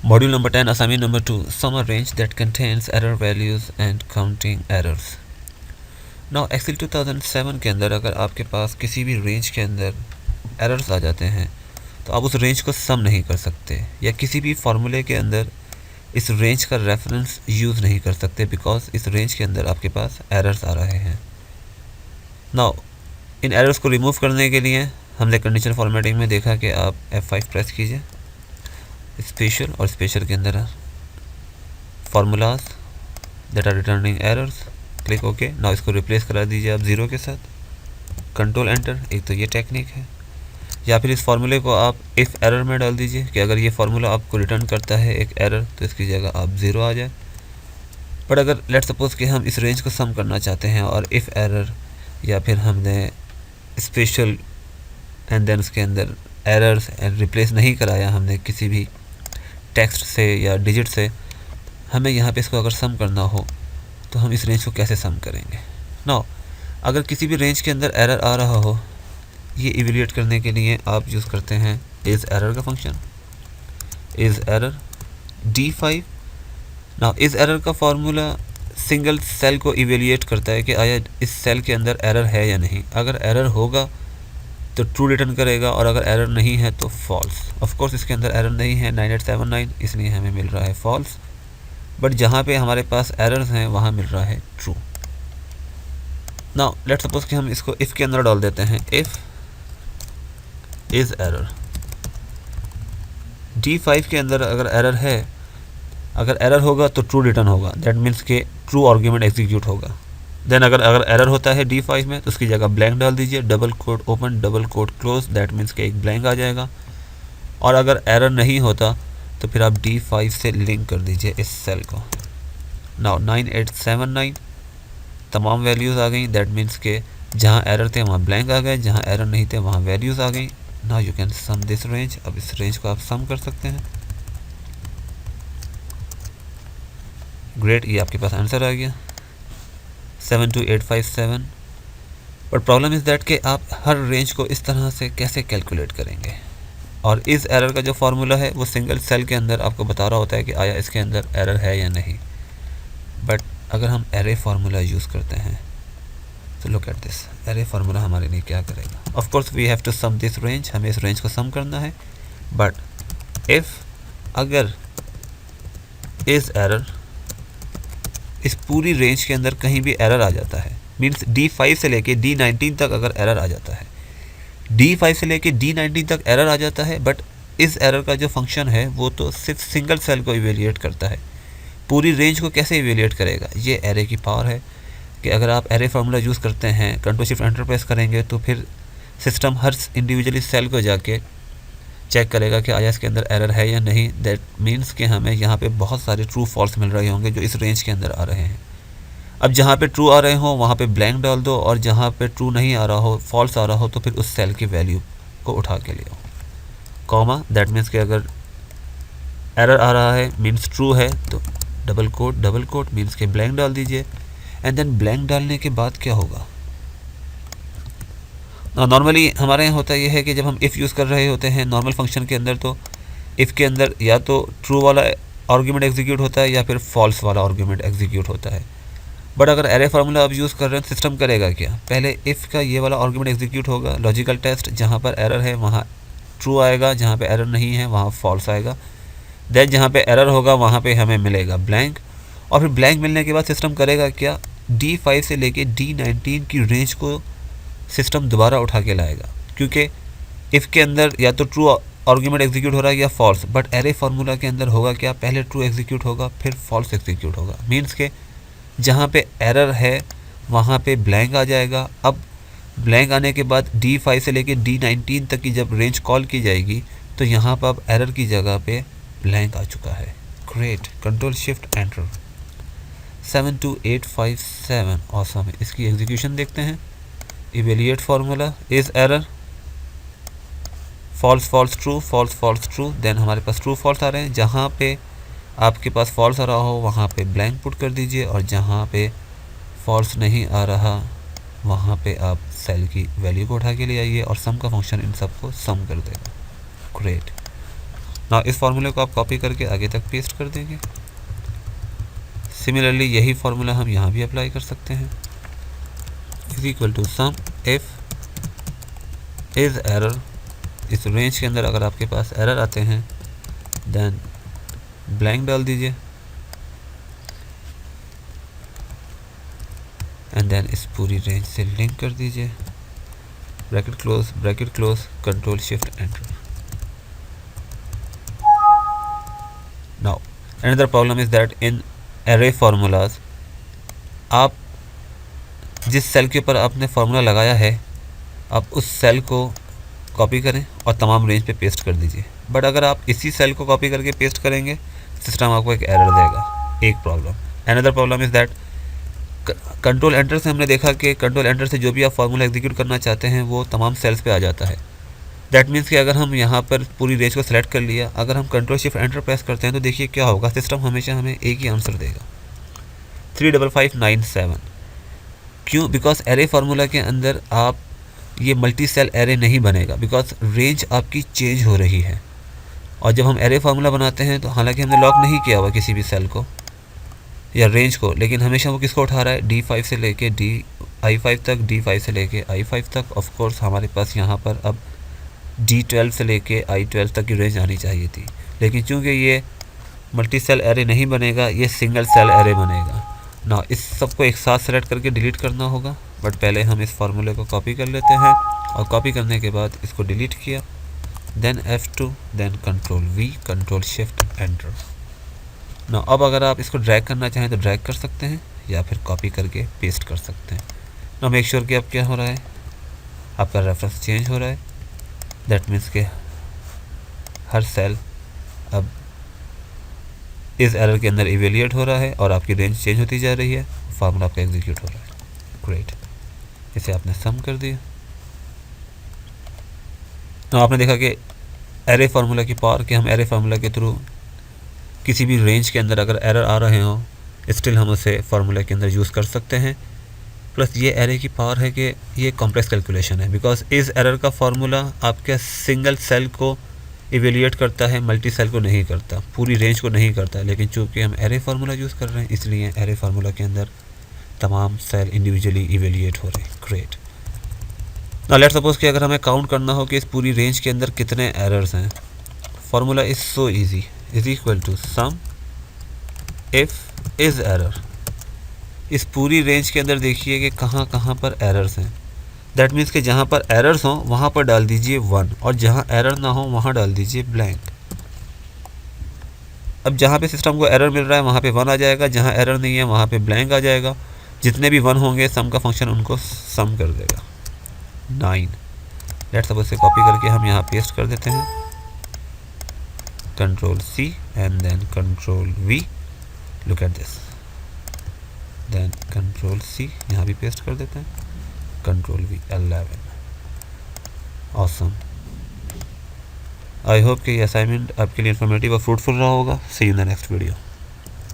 Module number 10, assignment number 2, sum a range that contains error values and counting errors. Now Excel 2007 के अंदर अगर आपके पास किसी भी रेंज के अंदर एरर्स आ जाते हैं तो आप उस रेंज को सम नहीं कर सकते, या किसी भी फार्मूले के अंदर इस रेंज का रेफरेंस यूज़ नहीं कर सकते, बिकॉज इस रेंज के अंदर आपके पास एरर्स आ रहे हैं। नाउ इन एरर्स को रिमूव करने के लिए हमने कंडीशनल फॉर्मेटिंग में देखा कि आप F5 प्रेस कीजिए, स्पेशल, और स्पेशल के अंदर formulas that are returning errors, click okay. Now इसको रिप्लेस करा दीजिए आप 0 के साथ, कंट्रोल एंटर। एक तो ये टेक्निक है, या फिर इस फार्मूले को आप इफ़ एरर में डाल दीजिए कि अगर ये फार्मूला आपको रिटर्न करता है एक एरर तो इसकी जगह आप 0 आ जाए। बट अगर लेट सपोज़ कि हम इस रेंज को सम करना चाहते हैं और इफ़ एरर या फिर हमने स्पेशल एंड देन उसके अंदर एरर्स एंड रिप्लेस नहीं कराया हमने किसी भी टेक्स्ट से या डिजिट से, हमें यहाँ पे इसको अगर सम करना हो तो हम इस रेंज को कैसे सम करेंगे। नाउ अगर किसी भी रेंज के अंदर एरर आ रहा हो, ये इवेल्यूएट करने के लिए आप यूज़ करते हैं इज़ एरर का function, is error D5। Now is error का फार्मूला सिंगल सेल को इवेल्यूएट करता है कि आया इस सेल के अंदर एरर है या नहीं। अगर एरर होगा तो ट्रू रिटर्न करेगा, और अगर एरर नहीं है तो फॉल्स। ऑफ कोर्स इसके अंदर एरर नहीं है 9879, इसलिए हमें मिल रहा है फॉल्स। बट जहाँ पे हमारे पास एरर्स हैं वहाँ मिल रहा है ट्रू। नाउ लेट्स सपोज कि हम इसको इफ़ के अंदर डाल देते हैं, इफ़ इज़ एरर D5 के अंदर अगर एरर है, अगर एरर होगा तो ट्रू रिटर्न होगा, दैट मीन्स के ट्रू आर्ग्यूमेंट एग्जीक्यूट होगा। देन अगर एरर होता है D5 में तो उसकी जगह ब्लैंक डाल दीजिए, double quote open double quote close, that means के एक ब्लैंक आ जाएगा। और अगर एरर नहीं होता तो फिर आप D5 से लिंक कर दीजिए इस सेल को। नाउ 9879 तमाम वैल्यूज़ आ गई, दैट मीन्स के जहाँ एरर थे वहाँ ब्लैंक आ गए, जहाँ एरर नहीं थे वहाँ वैल्यूज़ आ गई। Now you can sum this range, अब इस रेंज को आप सम कर सकते हैं। ग्रेट, ये आपके पास आंसर आ गया 72857। बट प्रॉब्लम इज़ दैट कि आप हर रेंज को इस तरह से कैसे कैलकुलेट करेंगे। और इस एरर का जो फार्मूला है वो सिंगल सेल के अंदर आपको बता रहा होता है कि आया इसके अंदर एरर है या नहीं। बट अगर हम एरे फार्मूला यूज़ करते हैं तो look at this, array formula हमारे लिए क्या करेगा। Of course we have to sum this range, हमें इस रेंज को सम करना है। बट इफ़ अगर इस एरर इस पूरी रेंज के अंदर कहीं भी एरर आ जाता है, मीन्स D5 से लेके D19 तक अगर एरर आ जाता है, D5 से लेके D19 तक एरर आ जाता है, बट इस एरर का जो फंक्शन है वो तो सिर्फ सिंगल सेल को इवेल्यूएट करता है, पूरी रेंज को कैसे इवेल्यूएट करेगा। ये एरे की पावर है कि अगर आप एरे फार्मूला यूज़ करते हैं, कंट्रोल शिफ्ट एंटर प्रेस करेंगे तो फिर सिस्टम हर इंडिविजुअली सेल को जाके चेक करेगा कि आया इसके अंदर एरर है या नहीं। दैट मीन्स कि हमें यहाँ पे बहुत सारे ट्रू फॉल्स मिल रहे होंगे जो इस रेंज के अंदर आ रहे हैं। अब जहाँ पे ट्रू आ रहे हो वहाँ पे ब्लैंक डाल दो, और जहाँ पे ट्रू नहीं आ रहा हो, फॉल्स आ रहा हो, तो फिर उस सेल की वैल्यू को उठा के ले आओ, कॉमा। दैट मीन्स कि अगर एरर आ रहा है मीन्स ट्रू है तो डबल कोट मीन्स के ब्लैंक डाल दीजिए। एंड देन ब्लैंक डालने के बाद क्या होगा, नॉर्मली हमारे यहाँ होता यह है कि जब हम इफ़ यूज़ कर रहे होते हैं नॉर्मल फंक्शन के अंदर, तो इफ़ के अंदर या तो ट्रू वाला आर्ग्यूमेंट एग्जीक्यूट होता है या फिर फॉल्स वाला आर्ग्यूमेंट एग्जीक्यूट होता है। बट अगर एरे फार्मूला आप यूज़ कर रहे हैं, सिस्टम करेगा क्या, पहले इफ़ का ये वाला आर्ग्यूमेंट एग्जीक्यूट होगा, लॉजिकल टेस्ट, जहाँ पर एरर है वहाँ ट्रू आएगा, जहाँ पे एरर नहीं है वहाँ फॉल्स आएगा। देन जहाँ पे एरर होगा वहाँ पे हमें मिलेगा ब्लैंक, और फिर ब्लैंक मिलने के बाद सिस्टम करेगा क्या, D5 से लेके D19 की रेंज को सिस्टम दोबारा उठा के लाएगा, क्योंकि इफ़ के अंदर या तो ट्रू आर्ग्यूमेंट एग्जीक्यूट हो रहा है या फॉल्स। बट एरे फार्मूला के अंदर होगा क्या, पहले ट्रू एग्जीक्यूट होगा फिर फॉल्स एग्जीक्यूट होगा, मीन्स के जहाँ पे एरर है वहाँ पे ब्लैंक आ जाएगा। अब ब्लैंक आने के बाद D5 से लेके D19 तक की जब रेंज कॉल की जाएगी तो यहाँ पर अब एरर की जगह पे ब्लैंक आ चुका है। Great, control shift enter 72857। Awesome, इसकी एग्जीक्यूशन देखते हैं। Evaluate formula is error, false false true, false false true, then हमारे पास ट्रू फॉल्स आ रहे हैं। जहाँ पे आपके पास फॉल्स आ रहा हो वहाँ पे ब्लैंक पुट कर दीजिए, और जहाँ पे फॉल्स नहीं आ रहा वहाँ पे आप सेल की वैल्यू को उठा के ले आइए, और सम का फंक्शन इन सबको सम कर देगा। ग्रेट, ना इस फार्मूले को आप कॉपी करके आगे तक पेस्ट कर देंगे। सिमिलरली यही फार्मूला हम यहाँ भी अप्लाई कर सकते हैं। Is equal to sum if is error, इस रेंज के अंदर अगर आपके पास एरर आते हैं देन ब्लैंक डाल दीजिए एंड देन इस पूरी रेंज से लिंक कर दीजिए, bracket close, control shift enter. Now another problem is that in array formulas, आप जिस सेल के ऊपर आपने फार्मूला लगाया है आप उस सेल को कॉपी करें और तमाम रेंज पे पेस्ट कर दीजिए। बट अगर आप इसी सेल को कॉपी करके पेस्ट करेंगे सिस्टम आपको एक एरर देगा, एक problem. Another problem is that control enter से हमने देखा कि कंट्रोल एंटर से जो भी आप फार्मूला एग्जीक्यूट करना चाहते हैं वो तमाम सेल्स पे आ जाता है। दैट मीन्स कि अगर हम यहाँ पर पूरी रेंज को सेलेक्ट कर लिया, अगर हम कंट्रोल शिफ्ट एंटर प्रेस करते हैं तो देखिए क्या होगा, सिस्टम हमेशा हमें एक ही आंसर देगा 35597। क्यों? बिकॉज एरे फार्मूला के अंदर आप ये मल्टी सेल एरे नहीं बनेगा, बिकॉज रेंज आपकी चेंज हो रही है। और जब हम एरे फार्मूला बनाते हैं तो हालांकि हमने लॉक नहीं किया हुआ किसी भी सेल को या रेंज को, लेकिन हमेशा वो किसको उठा रहा है, D5 से लेके I5 तक, D5 से लेके I5 तक। ऑफ कोर्स हमारे पास यहाँ पर अब D12 से लेके I12 तक की रेंज आनी चाहिए थी, लेकिन चूँकि ये मल्टी सेल एरे नहीं बनेगा, ये सिंगल सेल एरे बनेगा ना। इस सबको एक साथ सेलेक्ट करके डिलीट करना होगा, बट पहले हम इस फार्मूले को कॉपी कर लेते हैं और कॉपी करने के बाद इसको डिलीट किया, then F2, then control V, control shift enter. ना अब अगर आप इसको ड्रैग करना चाहें तो ड्रैग कर सकते हैं या फिर कॉपी करके पेस्ट कर सकते हैं। ना मेक श्योर कि अब क्या हो रहा है, आपका रेफरेंस चेंज हो रहा है। दैट मीन्स के हर सेल अब इस एरर के अंदर इवेल्यूएट हो रहा है और आपकी रेंज चेंज होती जा रही है, फार्मूला आपका एग्जीक्यूट हो रहा है। ग्रेट, इसे आपने सम कर दिया। तो आपने देखा कि एरे फार्मूला की पावर कि हम एरे फार्मूला के थ्रू किसी भी रेंज के अंदर अगर एरर आ रहे हों स्टिल हम उसे फार्मूला के अंदर यूज़ कर सकते हैं। प्लस ये एरे की पावर है कि ये कॉम्प्लेक्स कैलकुलेशन है, बिकॉज इस एरर का फार्मूला आपके सिंगल सेल को इवेल्यूएट करता है, मल्टी सेल को नहीं करता, पूरी रेंज को नहीं करता। लेकिन चूँकि हम एरे फार्मूला यूज़ कर रहे हैं इसलिए एरे फार्मूला के अंदर तमाम सेल इंडिविजुअली इवेल्यूएट हो रहे हैं। ग्रेट। नाउ लेट्स सपोज कि अगर हमें काउंट करना हो कि इस पूरी रेंज के अंदर कितने एरर्स हैं, formula is so easy, is equal to sum if is error. इस पूरी रेंज के अंदर देखिए कि कहाँ कहाँ पर एरर्स हैं। दैट मीन्स कि जहाँ पर एरर्स हों वहाँ पर डाल दीजिए 1 और जहाँ एरर ना हो वहाँ डाल दीजिए ब्लैंक। अब जहाँ पे सिस्टम को एरर मिल रहा है वहाँ पे 1 आ जाएगा, जहाँ एरर नहीं है वहाँ पे ब्लैंक आ जाएगा। जितने भी 1 होंगे सम का फंक्शन उनको सम कर देगा 9। लेट्स सपोज से कॉपी करके हम यहाँ पेस्ट कर देते हैं, control C and then control V। Look at this, then control C यहाँ भी पेस्ट कर देते हैं, control V 11। Awesome. I hope कि ये असाइनमेंट आपके लिए इन्फॉर्मेटिव और फ्रूटफुल रहा होगा। See you in the next video.